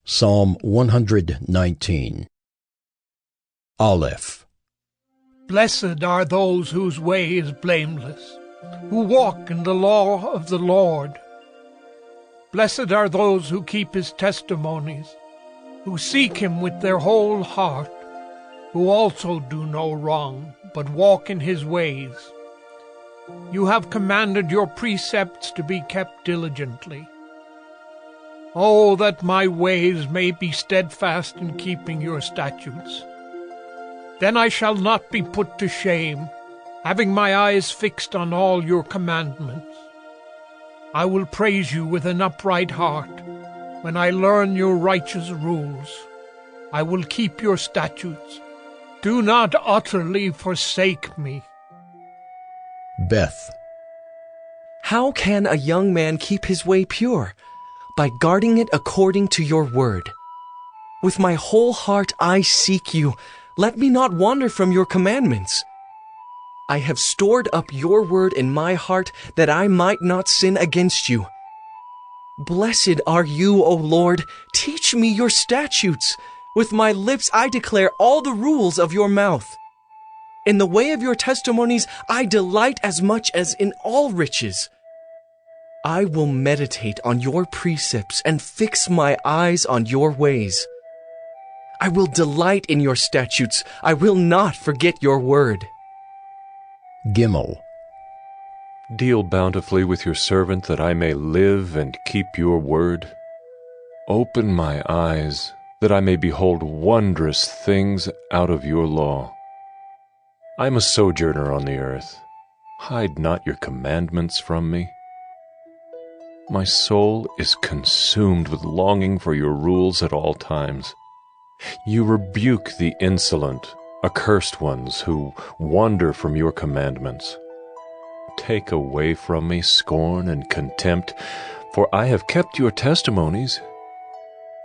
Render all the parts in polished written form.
Psalm 119. Aleph. Blessed are those whose way is blameless, who walk in the law of the Lord. Blessed are those who keep his testimonies, who seek him with their whole heart, who also do no wrong, but walk in his ways. You have commanded your precepts to be kept diligently. Oh, that my ways may be steadfast in keeping your statutes. Then I shall not be put to shame, having my eyes fixed on all your commandments. I will praise you with an upright heart when I learn your righteous rules. I will keep your statutes. Do not utterly forsake me. Beth. How can a young man keep his way pure? By guarding it according to your word. With my whole heart I seek you. Let me not wander from your commandments. I have stored up your word in my heart that I might not sin against you. Blessed are you, O Lord. Teach me your statutes. With my lips I declare all the rules of your mouth. In the way of your testimonies I delight as much as in all riches. I will meditate on your precepts and fix my eyes on your ways. I will delight in your statutes. I will not forget your word. Gimel. Deal bountifully with your servant that I may live and keep your word. Open my eyes that I may behold wondrous things out of your law. I am a sojourner on the earth. Hide not your commandments from me. My soul is consumed with longing for your rules at all times. You rebuke the insolent, accursed ones who wander from your commandments. Take away from me scorn and contempt, for I have kept your testimonies.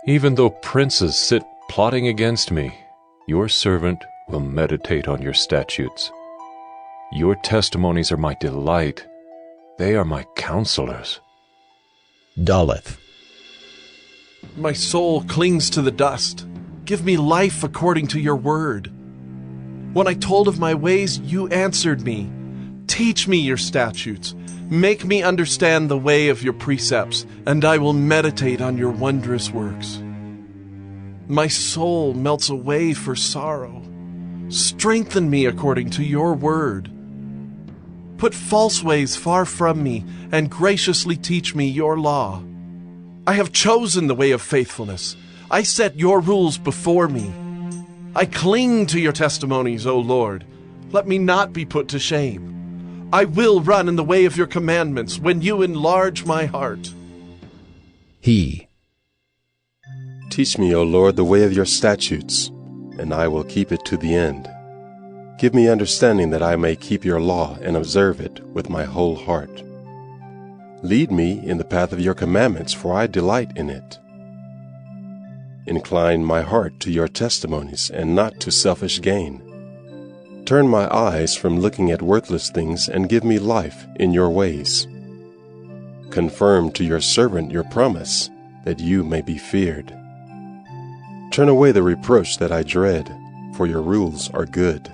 Even though princes sit plotting against me, your servant will meditate on your statutes. Your testimonies are my delight. They are my counselors. Daleth. My soul clings to the dust. Give me life according to your word. When I told of my ways, you answered me. Teach me your statutes. Make me understand the way of your precepts, and I will meditate on your wondrous works. My soul melts away for sorrow. Strengthen me according to your word. Put false ways far from me, and graciously teach me your law. I have chosen the way of faithfulness. I set your rules before me. I cling to your testimonies, O Lord. Let me not be put to shame. I will run in the way of your commandments when you enlarge my heart. He. Teach me, O Lord, the way of your statutes, and I will keep it to the end. Give me understanding that I may keep your law and observe it with my whole heart. Lead me in the path of your commandments, for I delight in it. Incline my heart to your testimonies and not to selfish gain. Turn my eyes from looking at worthless things and give me life in your ways. Confirm to your servant your promise, that you may be feared. Turn away the reproach that I dread, for your rules are good.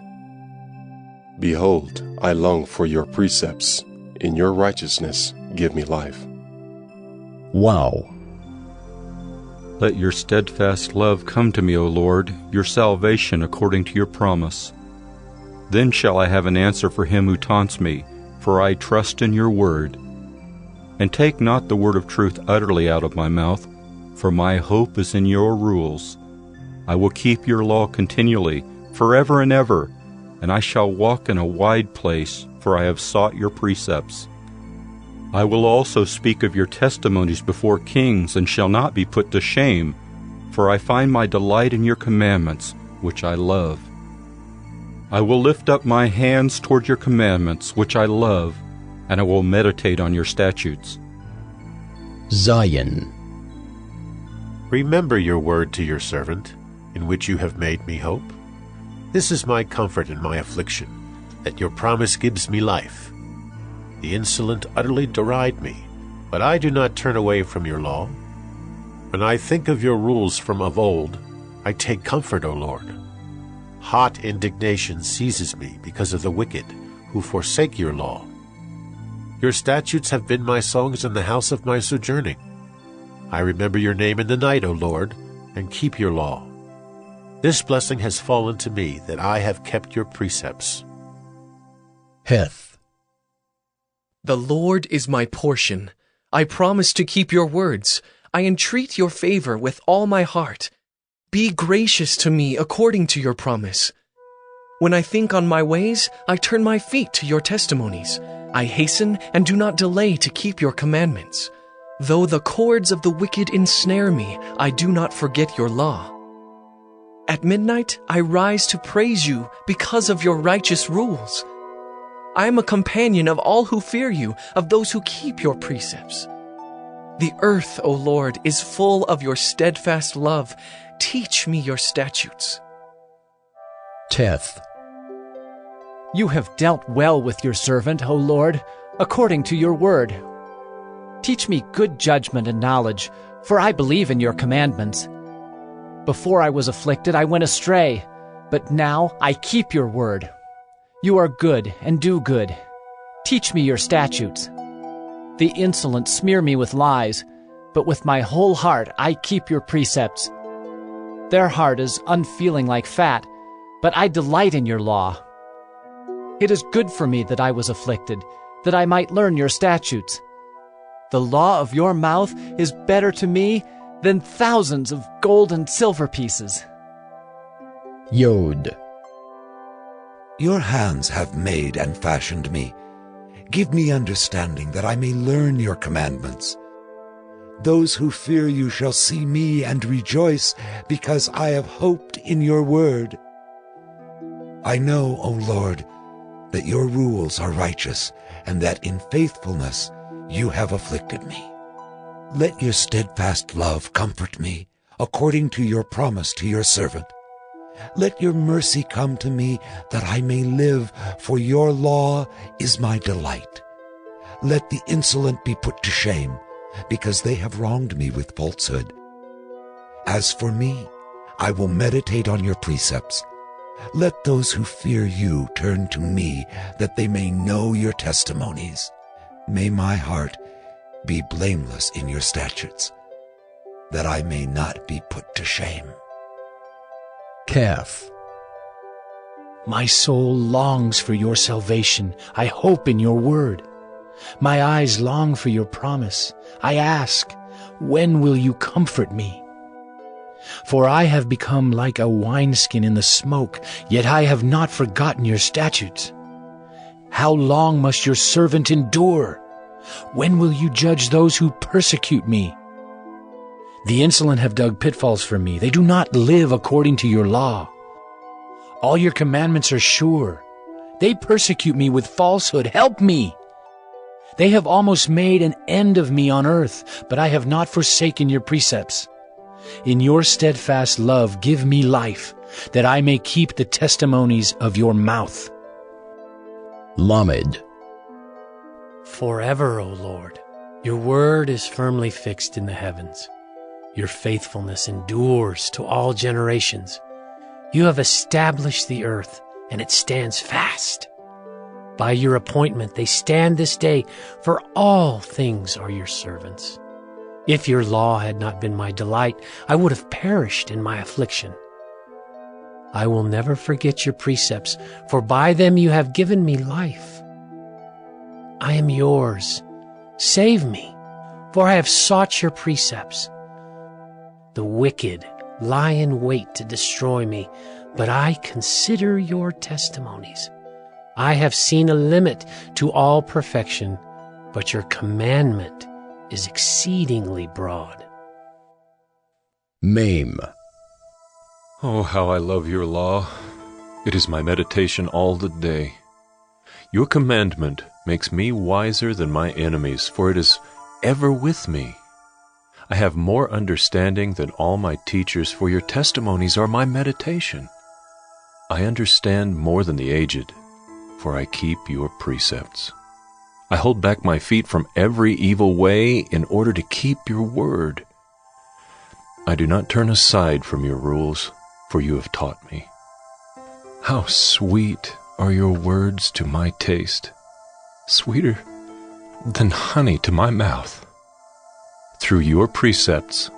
Behold, I long for your precepts. In your righteousness, give me life. Wow. Let your steadfast love come to me, O Lord, your salvation according to your promise. Then shall I have an answer for him who taunts me, for I trust in your word. And take not the word of truth utterly out of my mouth, for my hope is in your rules. I will keep your law continually, forever and ever, and I shall walk in a wide place, for I have sought your precepts. I will also speak of your testimonies before kings, and shall not be put to shame, for I find my delight in your commandments, which I love. I will lift up my hands toward your commandments, which I love, and I will meditate on your statutes. Zion. Remember your word to your servant, in which you have made me hope. This is my comfort in my affliction, that your promise gives me life. The insolent utterly deride me, but I do not turn away from your law. When I think of your rules from of old, I take comfort, O Lord. Hot indignation seizes me because of the wicked, who forsake your law. Your statutes have been my songs in the house of my sojourning. I remember your name in the night, O Lord, and keep your law. This blessing has fallen to me, that I have kept your precepts. Heth. The Lord is my portion. I promise to keep your words. I entreat your favor with all my heart. Be gracious to me according to your promise. When I think on my ways, I turn my feet to your testimonies. I hasten and do not delay to keep your commandments. Though the cords of the wicked ensnare me, I do not forget your law. At midnight, I rise to praise you because of your righteous rules. I am a companion of all who fear you, of those who keep your precepts. The earth, O Lord, is full of your steadfast love. Teach me your statutes. Teth. You have dealt well with your servant, O Lord, according to your word. Teach me good judgment and knowledge, for I believe in your commandments. Before I was afflicted, I went astray, but now I keep your word. You are good and do good. Teach me your statutes. The insolent smear me with lies, but with my whole heart I keep your precepts. Their heart is unfeeling like fat, but I delight in your law. It is good for me that I was afflicted, that I might learn your statutes. The law of your mouth is better to me than thousands of gold and silver pieces. Yod. Your hands have made and fashioned me. Give me understanding that I may learn your commandments. Those who fear you shall see me and rejoice, because I have hoped in your word. I know, O Lord, that your rules are righteous, and that in faithfulness you have afflicted me. Let your steadfast love comfort me, according to your promise to your servant. Let your mercy come to me, that I may live, for your law is my delight. Let the insolent be put to shame, because they have wronged me with falsehood. As for me, I will meditate on your precepts. Let those who fear you turn to me, that they may know your testimonies. May my heart be blameless in your statutes, that I may not be put to shame. Calf. My soul longs for your salvation. I hope in your word. My eyes long for your promise. I ask, when will you comfort me? For I have become like a wineskin in the smoke, yet I have not forgotten your statutes. How long must your servant endure? When will you judge those who persecute me? The insolent have dug pitfalls for me. They do not live according to your law. All your commandments are sure. They persecute me with falsehood. Help me. They have almost made an end of me on earth, but I have not forsaken your precepts. In your steadfast love, give me life, that I may keep the testimonies of your mouth. Lamed. Forever, O Lord, your word is firmly fixed in the heavens. Your faithfulness endures to all generations. You have established the earth, and it stands fast. By your appointment they stand this day, for all things are your servants. If your law had not been my delight, I would have perished in my affliction. I will never forget your precepts, for by them you have given me life. I am yours. Save me, for I have sought your precepts. The wicked lie in wait to destroy me, but I consider your testimonies. I have seen a limit to all perfection, but your commandment is exceedingly broad. Mame. Oh, how I love your law. It is my meditation all the day. Your commandment makes me wiser than my enemies, for it is ever with me. I have more understanding than all my teachers, for your testimonies are my meditation. I understand more than the aged, for I keep your precepts. I hold back my feet from every evil way in order to keep your word. I do not turn aside from your rules, for you have taught me. How sweet are your words to my taste, sweeter than honey to my mouth. Through your precepts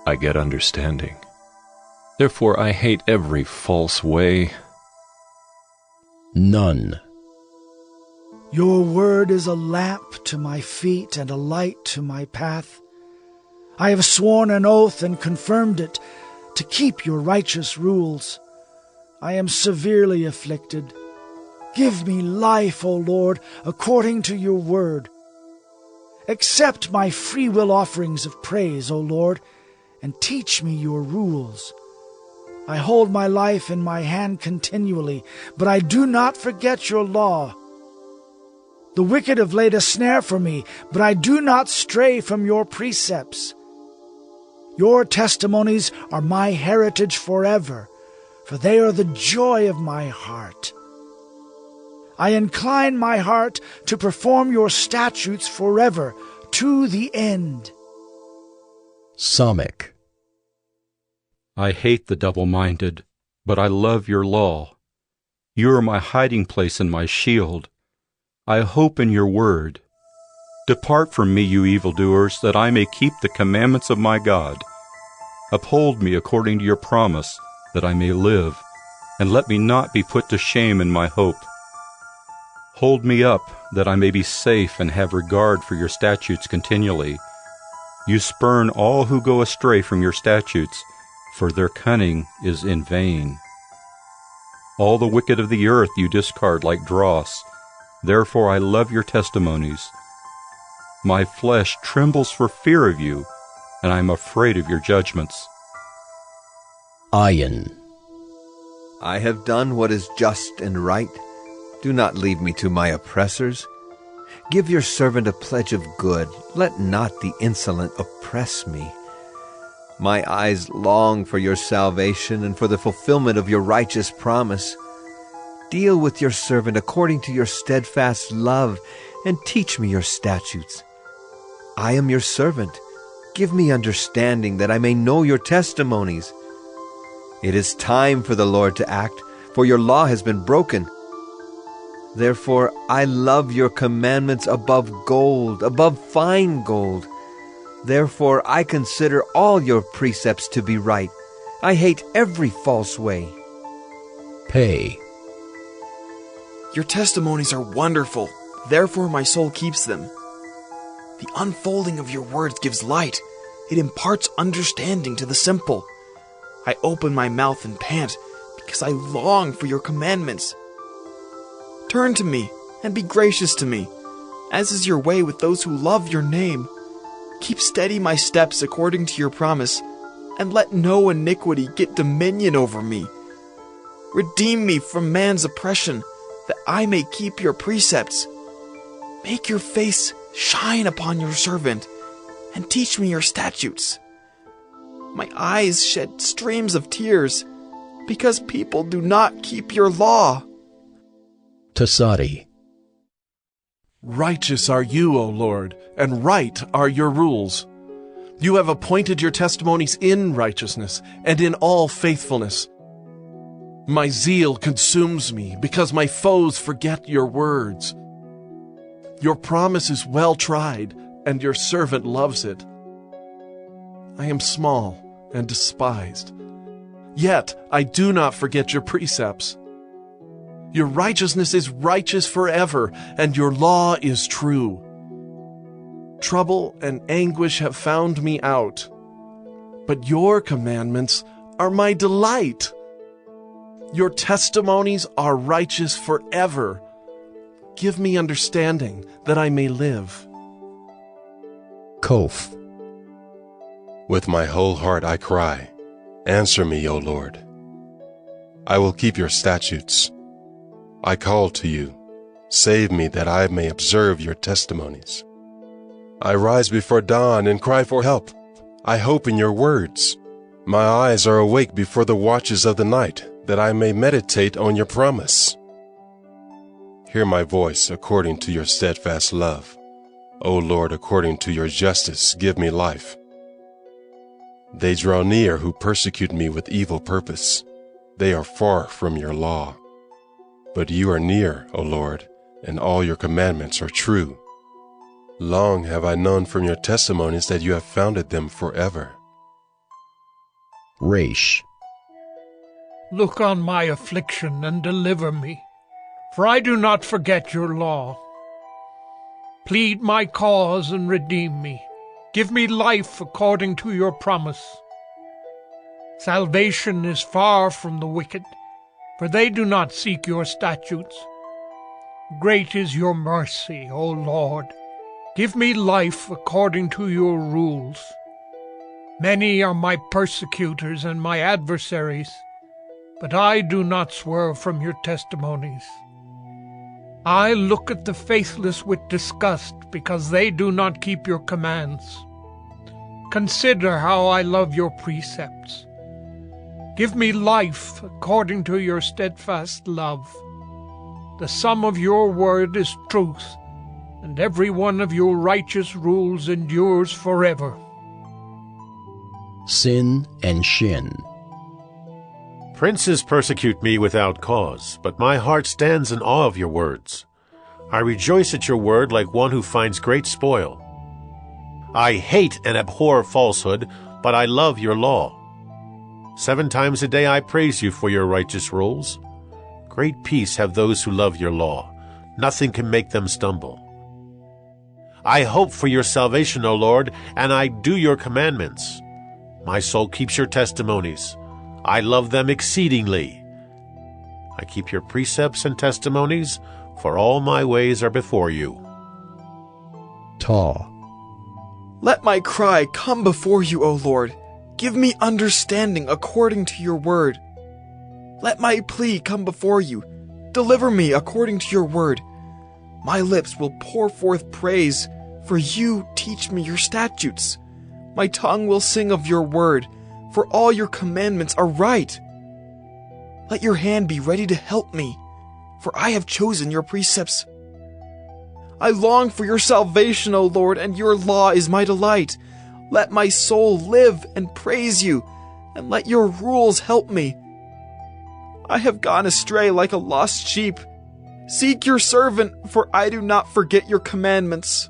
I get understanding. Therefore I hate every false way. None. Your word is a lamp to my feet and a light to my path. I have sworn an oath and confirmed it to keep your righteous rules. I am severely afflicted. Give me life, O Lord, according to your word. Accept my free will offerings of praise, O Lord, and teach me your rules. I hold my life in my hand continually, but I do not forget your law. The wicked have laid a snare for me, but I do not stray from your precepts. Your testimonies are my heritage forever, for they are the joy of my heart. I incline my heart to perform your statutes forever, to the end. Samik. I hate the double-minded, but I love your law. You are my hiding place and my shield. I hope in your word. Depart from me, you evildoers, that I may keep the commandments of my God. Uphold me according to your promise, that I may live, and let me not be put to shame in my hope. Hold me up, that I may be safe and have regard for your statutes continually. You spurn all who go astray from your statutes, for their cunning is in vain. All the wicked of the earth you discard like dross. Therefore I love your testimonies. My flesh trembles for fear of you, and I am afraid of your judgments. Ayin. I have done what is just and right. Do not leave me to my oppressors. Give your servant a pledge of good. Let not the insolent oppress me. My eyes long for your salvation and for the fulfillment of your righteous promise. Deal with your servant according to your steadfast love, and teach me your statutes. I am your servant. Give me understanding that I may know your testimonies. It is time for the Lord to act, for your law has been broken. Therefore I love your commandments above gold, above fine gold. Therefore I consider all your precepts to be right. I hate every false way. Pei. Your testimonies are wonderful, therefore my soul keeps them. The unfolding of your words gives light. It imparts understanding to the simple. I open my mouth and pant, because I long for your commandments. Turn to me, and be gracious to me, as is your way with those who love your name. Keep steady my steps according to your promise, and let no iniquity get dominion over me. Redeem me from man's oppression, that I may keep your precepts. Make your face shine upon your servant, and teach me your statutes. My eyes shed streams of tears, because people do not keep your law. Tasadi. Righteous are you, O Lord, and right are your rules. You have appointed your testimonies in righteousness and in all faithfulness. My zeal consumes me because my foes forget your words. Your promise is well tried, and your servant loves it. I am small and despised, yet I do not forget your precepts. Your righteousness is righteous forever, and your law is true. Trouble and anguish have found me out, but your commandments are my delight. Your testimonies are righteous forever. Give me understanding that I may live. Kof. With my whole heart I cry, answer me, O Lord. I will keep your statutes. I call to you, save me that I may observe your testimonies. I rise before dawn and cry for help. I hope in your words. My eyes are awake before the watches of the night, that I may meditate on your promise. Hear my voice according to your steadfast love. O Lord, according to your justice, give me life. They draw near who persecute me with evil purpose. They are far from your law. But you are near, O Lord, and all your commandments are true. Long have I known from your testimonies that you have founded them forever. Resh. Look on my affliction and deliver me, for I do not forget your law. Plead my cause and redeem me. Give me life according to your promise. Salvation is far from the wicked, for they do not seek your statutes. Great is your mercy, O Lord. Give me life according to your rules. Many are my persecutors and my adversaries, but I do not swerve from your testimonies. I look at the faithless with disgust because they do not keep your commands. Consider how I love your precepts. Give me life according to your steadfast love. The sum of your word is truth, and every one of your righteous rules endures forever. Sin and Shin. Princes persecute me without cause, but my heart stands in awe of your words. I rejoice at your word like one who finds great spoil. I hate and abhor falsehood, but I love your law. 7 times a day I praise you for your righteous rules. Great peace have those who love your law. Nothing can make them stumble. I hope for your salvation, O Lord, and I do your commandments. My soul keeps your testimonies. I love them exceedingly. I keep your precepts and testimonies, for all my ways are before you. Taw. Let my cry come before you, O Lord. Give me understanding according to your word. Let my plea come before you. Deliver me according to your word. My lips will pour forth praise, for you teach me your statutes. My tongue will sing of your word, for all your commandments are right. Let your hand be ready to help me, for I have chosen your precepts. I long for your salvation, O Lord, and your law is my delight. Let my soul live and praise you, and let your rules help me. I have gone astray like a lost sheep. Seek your servant, for I do not forget your commandments.